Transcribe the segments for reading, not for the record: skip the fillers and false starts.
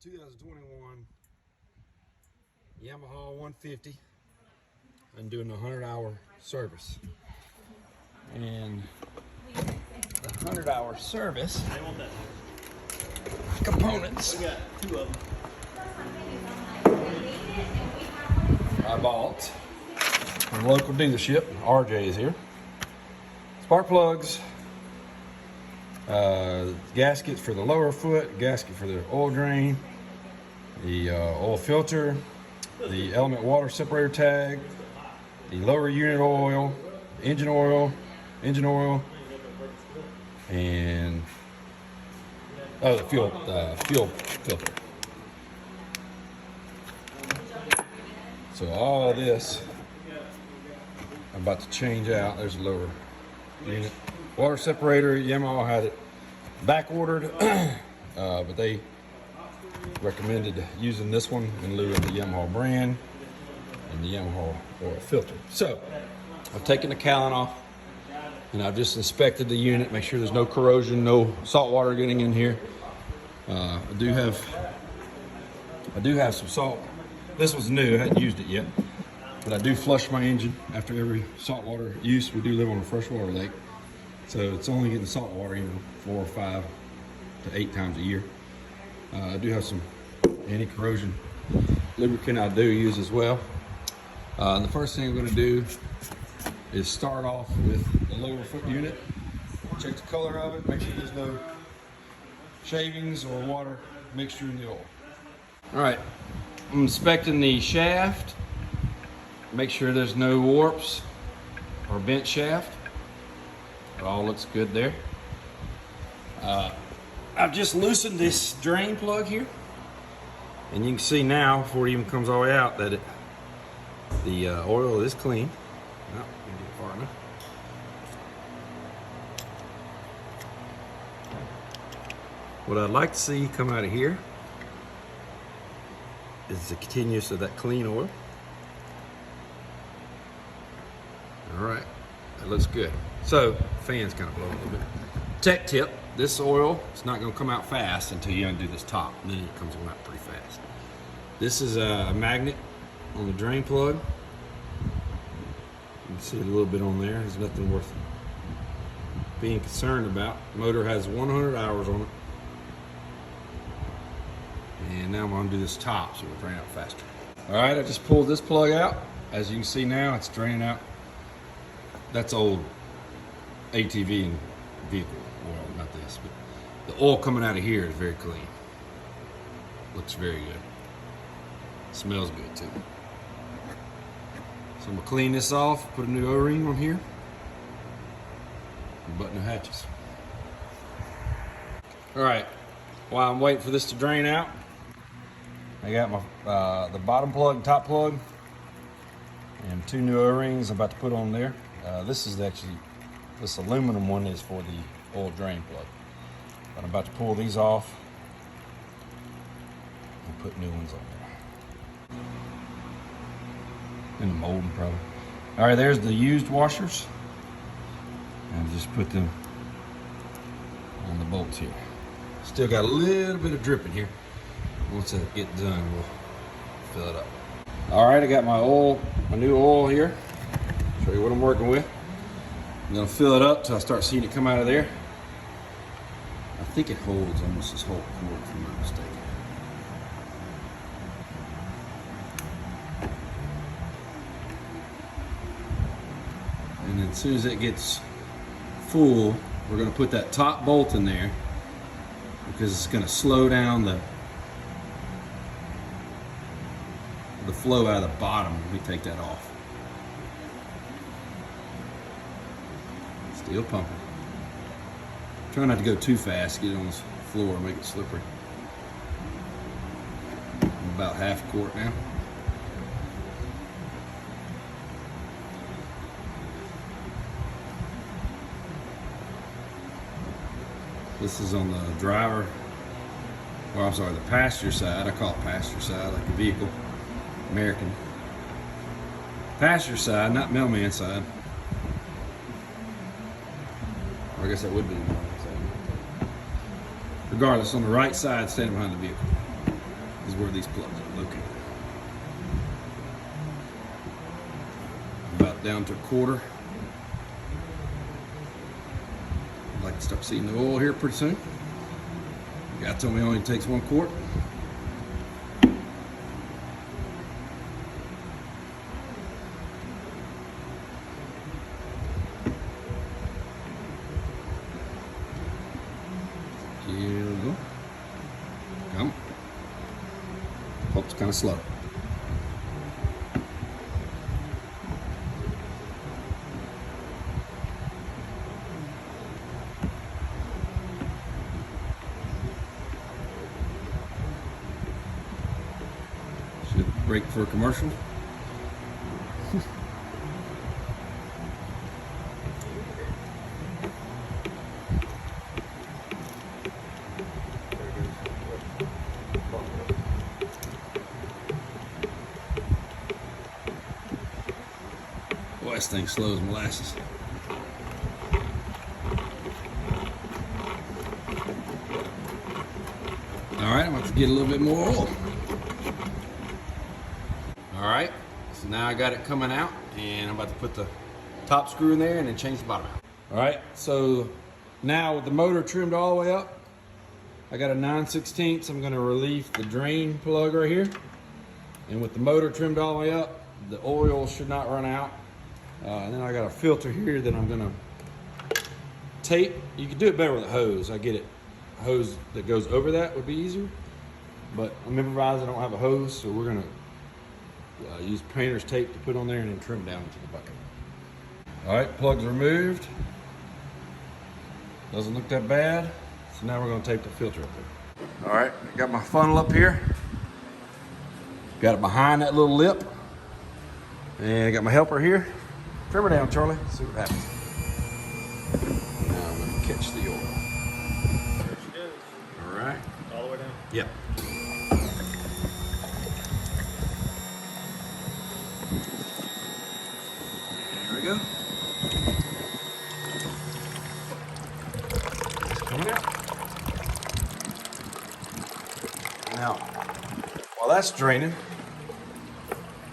2021 Yamaha 150. I'm doing a 100-hour service. And the 100-hour service components We got 2 of them. I bought from a local dealership. RJ is here. Spark plugs, gaskets for the lower foot, gasket for the oil drain, the oil filter, the element water separator tag, the lower unit oil, engine oil, and the fuel filter. So all of this I'm about to change out. There's a lower unit. Water separator, Yamaha had it back ordered, but they recommended using this one in lieu of the Yamaha brand and the Yamaha oil filter. So I've taken the cowling off and I've just inspected the unit, make sure there's no corrosion, no salt water getting in here. I do have some salt. This was new, I hadn't used it yet, but I do flush my engine after every saltwater use. We do live on a freshwater lake, so it's only getting salt water, 4 or 5 to 8 times a year. I do have some anti-corrosion lubricant I do use as well. And the first thing I'm going to do is start off with the lower foot unit. Check the color of it, make sure there's no shavings or water mixture in the oil. All right, I'm inspecting the shaft. Make sure there's no warps or bent shaft. It all looks good there. I've just loosened this drain plug here, and you can see now before it even comes all the way out that the oil is clean. Oh, get it far enough. What I'd like to see come out of here is the continuous of that clean oil. All right, that looks good. So, fan's kind of blowing a little bit. Tech tip, this oil is not gonna come out fast until you undo this top, and then it comes out pretty fast. This is a magnet on the drain plug. You can see a little bit on there. There's nothing worth being concerned about. The motor has 100 hours on it. And now I'm gonna do this top so it'll drain out faster. All right, I just pulled this plug out. As you can see now, it's draining out. That's old ATV and vehicle oil, not this, but the oil coming out of here is very clean. Looks very good. Smells good too. So I'm gonna clean this off, put a new O-ring on here, and button the hatches. All right, while I'm waiting for this to drain out, I got my the bottom plug and top plug, and 2 new O-rings I'm about to put on there. This is actually, this aluminum one is for the oil drain plug. But I'm about to pull these off and put new ones on there. In the molding probably. All right, there's the used washers. And just put them on the bolts here. Still got a little bit of dripping here. Once I get done, we'll fill it up. All right, I got my oil, my new oil here. Show you what I'm working with. I'm gonna fill it up till I start seeing it come out of there. I think it holds almost this whole quart, if I'm not mistaken. And then as soon as it gets full, we're gonna put that top bolt in there because it's gonna slow down the flow out of the bottom. Let me take that off. Still pumping. Try not to go too fast, get it on the floor, make it slippery. I'm about half a quart now. This is on the driver, well, I'm sorry, the passenger side. I call it passenger side, like a vehicle, American. Passenger side, not mailman side. Or I guess that would be the mailman side. Regardless, on the right side, standing behind the vehicle. is where these plugs are located. About down to a quarter. I'd like to start seeing the oil here pretty soon. The guy told me it only takes 1 quart. Here we go. Come. Pulp's kind of slow. Should break for a commercial. Boy, this thing slow as molasses. All right, I'm about to get a little bit more oil. All right, so now I got it coming out, and I'm about to put the top screw in there and then change the bottom out. All right, so now with the motor trimmed all the way up, I got a 9/16. I'm gonna relieve the drain plug right here. And with the motor trimmed all the way up, the oil should not run out. And then I got a filter here that I'm gonna tape. You could do it better with a hose. I get it. A hose that goes over that would be easier. But I'm improvising, I don't have a hose, so we're gonna use painter's tape to put on there and then trim down into the bucket. All right, plugs removed. Doesn't look that bad. So now we're gonna tape the filter up there. All right, I got my funnel up here. Got it behind that little lip. And I got my helper here. Trim her down, Charlie. See what happens. Now I'm gonna catch the oil. There she goes. All right. All the way down? Yep. There we go. It's coming out. Now, while that's draining,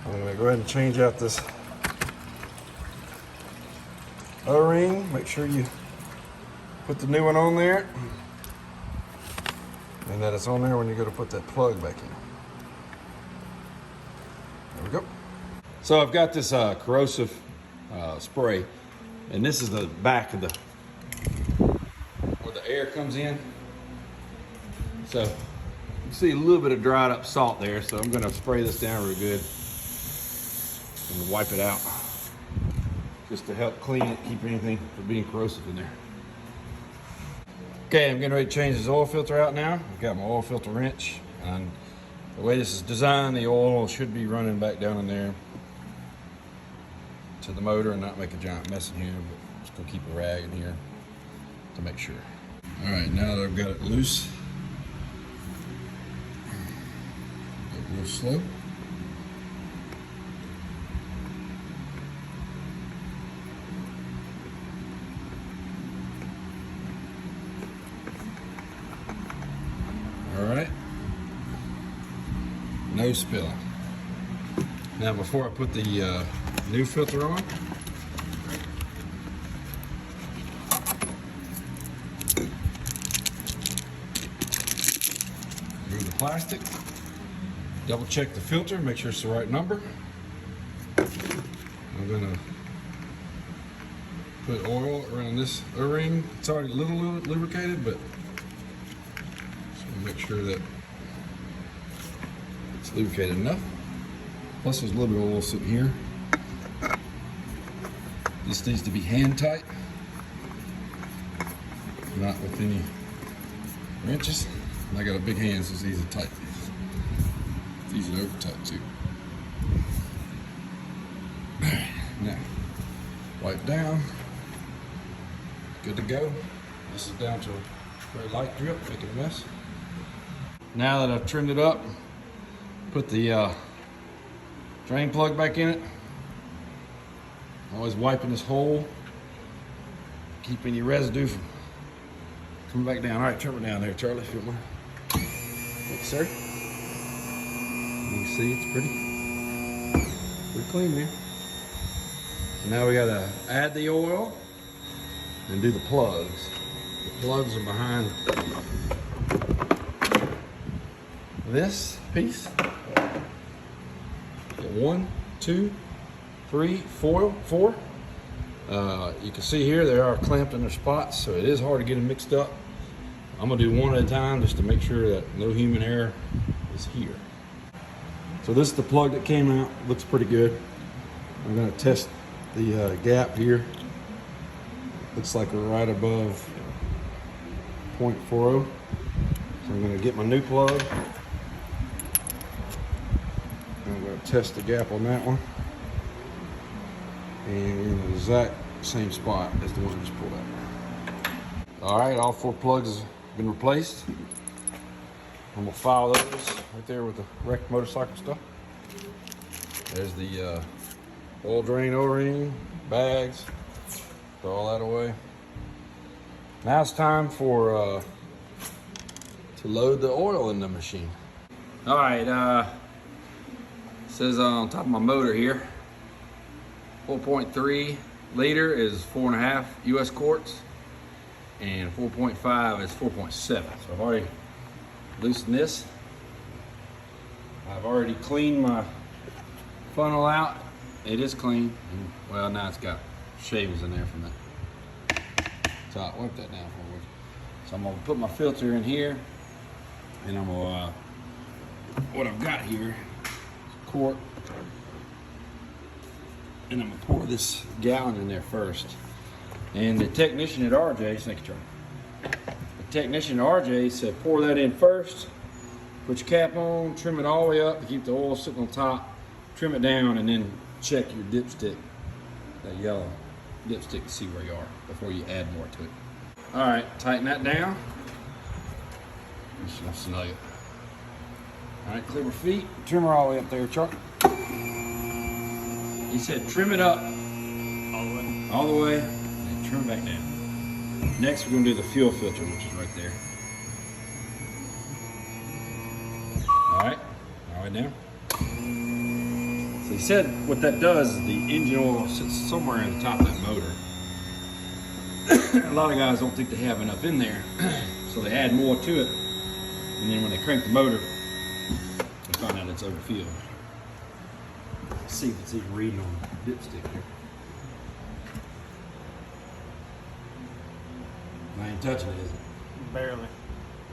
I'm gonna go ahead and change out this O-ring. Make sure you put the new one on there, and that it's on there when you go to put that plug back in. There we go. So I've got this corrosive spray, and this is the back of the where the air comes in. So you see a little bit of dried up salt there, so I'm gonna spray this down real good and wipe it out just to help clean it, keep anything from being corrosive in there. Okay, I'm getting ready to change this oil filter out now. I've got my oil filter wrench, and the way this is designed, the oil should be running back down in there to the motor and not make a giant mess in here, but just gonna keep a rag in here to make sure. All right, now that I've got it loose, go real slow. All right, no spilling. Now before I put the new filter on, remove the plastic, double check the filter, make sure it's the right number. I'm gonna put oil around this O-ring. It's already a little lubricated, but make sure that it's lubricated enough. Plus there's a little bit of oil sitting here. This needs to be hand tight, not with any wrenches. And I got a big hand, so it's easy to tighten. It's easy to over tight too. Now, wipe down. Good to go. This is down to a very light drip, making a mess. Now that I've trimmed it up, put the drain plug back in it. Always wiping this hole, keep any residue from coming back down. All right, trim it down there, Charlie, if you don't mind. Thanks, sir. can see it's pretty clean there. So now we gotta add the oil and do the plugs. The plugs are behind this piece. Got 1, 2, 3, 4. You can see here they are clamped in their spots, so it is hard to get them mixed up. I'm gonna do one at a time just to make sure that no human error is here. So this is the plug that came out. Looks pretty good. I'm gonna test the gap here. Looks like we're right above 0.40. So I'm gonna get my new plug. I'm gonna test the gap on that one. And in the exact same spot as the one I just pulled out. All right, all 4 plugs have been replaced. I'm gonna file those right there with the wrecked motorcycle stuff. There's the oil drain O-ring, bags, throw all that away. Now it's time for to load the oil in the machine. All right, it says on top of my motor here, 4.3 liter is 4.5 US quarts, and 4.5 is 4.7. So I've already loosened this. I've already cleaned my funnel out. It is clean. Well, now it's got shavings in there from that. So I'll wipe that down for you. So I'm gonna put my filter in here, and I'm gonna, what I've got here, quart, and I'm gonna pour this gallon in there first. And the technician at RJ, thank you, Charlie. The technician at RJ said pour that in first, put your cap on, trim it all the way up to keep the oil sitting on top, trim it down, and then check your dipstick, that yellow dipstick, to see where you are before you add more to it. All right, tighten that down. Just gonna snug it. All right, clear my feet, trim her all the way up there, Chuck. He said trim it up all the way, and trim it back down. Next, we're gonna do the fuel filter, which is right there. All right now. So he said what that does is the engine oil sits somewhere in the top of that motor. A lot of guys don't think they have enough in there, so they add more to it, and then when they crank the motor, they find out it's overfilled. Let's see if it's even reading on the dipstick here. I ain't touching it, is it? Barely.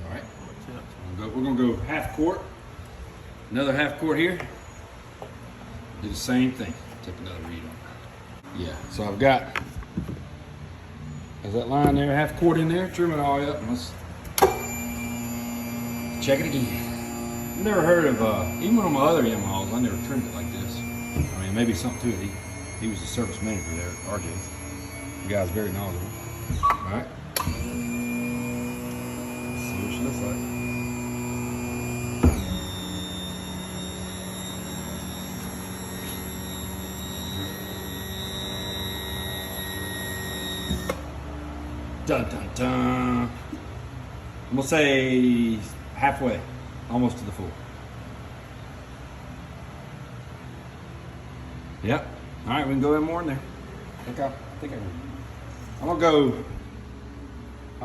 All right. We're gonna go half quart. Another half quart here. Do the same thing. Take another read on it. Yeah. So I've got. There's that line there, half quart in there. Trim it all the way up. And let's check it again. I've never heard of even on my other Yamahas. I never trimmed it like this. I mean, maybe something to it. He was the service manager there at RJ. The guy's very knowledgeable. All right. Let's see what she looks like. Dun dun dun. I'm gonna say halfway, almost to the full. Yep. All right, we can go in more in there. I'm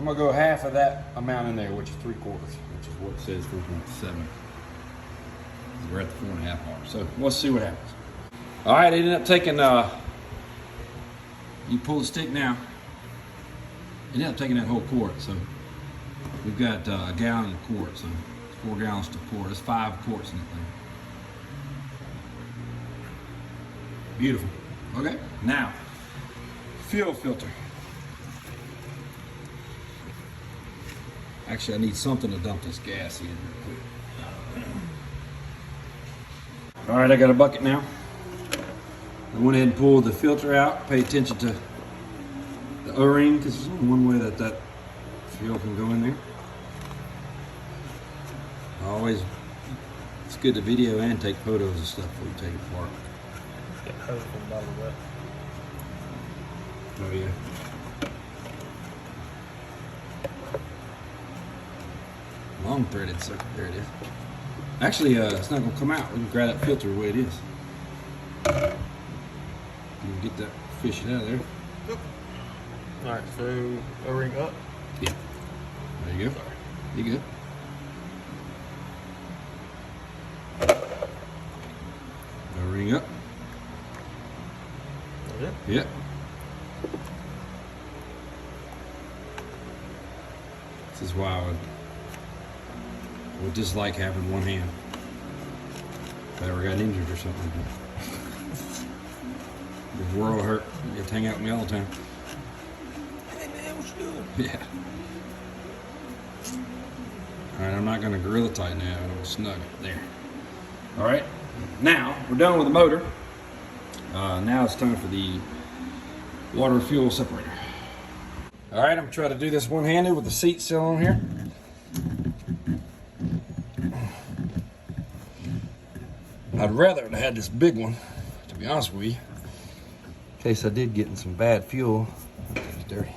gonna go half of that amount in there, which is 3/4, which is what it says 4.7. We're at the 4.5 mark. So let's see what happens. All right, it ended up taking. You pull the stick now. It ended up taking that whole quart. So we've got a gallon and a quart. So it's 4 gallons to pour. There's 5 quarts in that thing. Beautiful. Okay, now fuel filter. Actually, I need something to dump this gas in real quick. All right, I got a bucket now. I went ahead and pulled the filter out. Pay attention to the O-ring because there's only one way that fuel can go in there. Always, it's good to video and take photos and stuff before you take it apart. Get hose from the bottom of that. Oh yeah. Long threaded circuit, there it is. Actually, it's not gonna come out. We can grab that filter the way it is. You can get that fish out of there. Alright, so O-ring up. Yeah. There you go. You good? O-ring up. That's it? Yep. This is why I would dislike having one hand. If I ever got injured or something. The world hurt. You have to hang out with me all the time. Hey man, what you doing? Yeah. All right, I'm not gonna gorilla tighten that. I'm gonna snug it there. All right. Now we're done with the motor. Now it's time for the water fuel separator. All right, I'm gonna try to do this one-handed with the seat still on here. I'd rather have had this big one, to be honest with you, in case I did get in some bad fuel. It's dirty.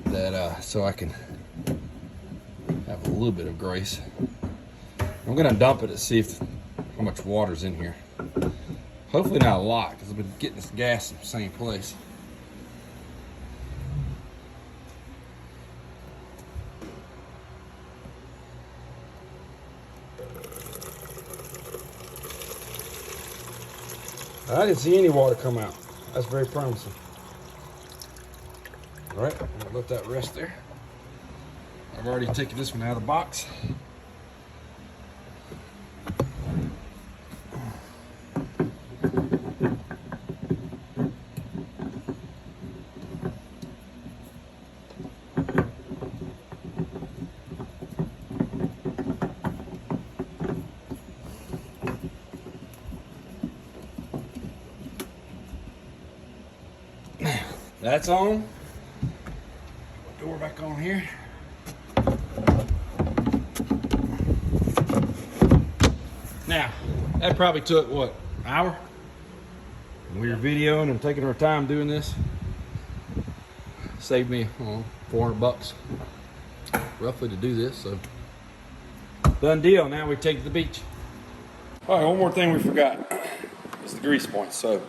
That so I can have a little bit of grace. I'm gonna dump it to see if how much water's in here. Hopefully not a lot, because I've been getting this gas in the same place. I didn't see any water come out. That's very promising. All right, I'm gonna let that rest there. I've already taken this one out of the box. That's on. Door back on here. Now, that probably took what, an hour? We were videoing and taking our time doing this. Saved me $400 roughly to do this, so done deal. Now we take it to the beach. All right, one more thing we forgot is the grease point. So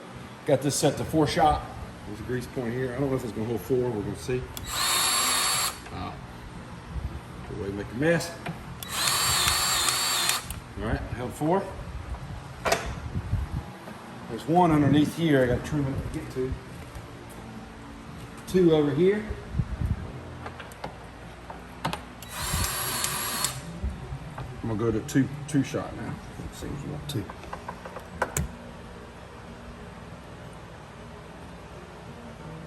got this set to 4-shot. There's a grease point here. I don't know if it's gonna hold 4, we're gonna see. Good way to make a mess. All right, held 4. There's one underneath here I gotta trim it to get to. 2 over here. I'm gonna go to two shot now. Let's see if you want 2.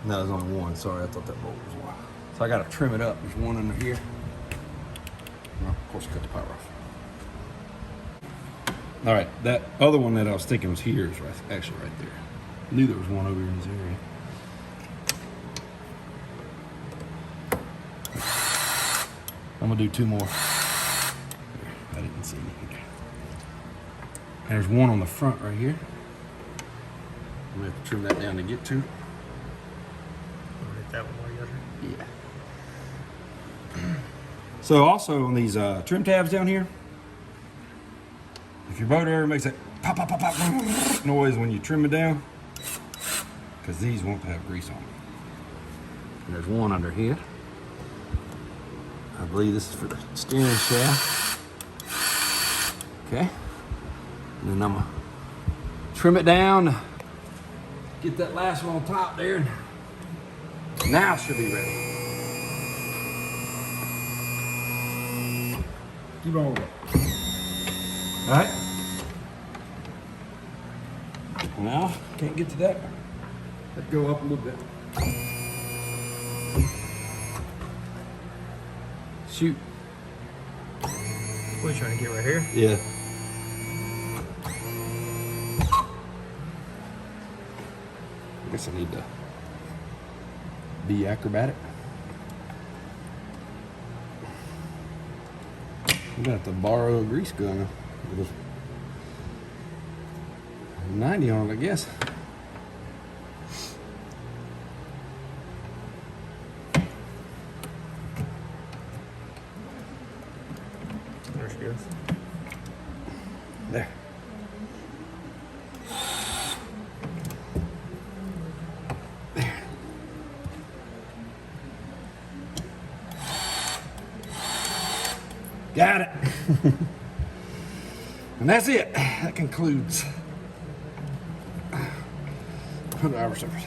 No, there's only 1. Sorry, I thought that bolt was 1. So I gotta trim it up. There's 1 under here. Well, of course, cut the power off. All right, that other one that I was thinking was here is actually right there. I knew there was 1 over here in this area. I'm gonna do 2 more. I didn't see anything. And there's 1 on the front right here. I'm gonna have to trim that down to get to. That one while you're Yeah. So also on these trim tabs down here, if your motor ever makes that pop, pop, pop, pop noise when you trim it down, because these won't have grease on them. And there's 1 under here. I believe this is for the steering shaft. Okay. And then I'm gonna trim it down, get that last one on top there. Now it should be ready. Keep on with it. All right. Now, can't get to that. Let's go up a little bit. Shoot. What are you trying to get right here? Yeah. I guess I need to be acrobatic. I'm gonna have to borrow a grease gun with a 90 on it, I guess. There she goes. There. Got it. And that's it. That concludes 100 hour service.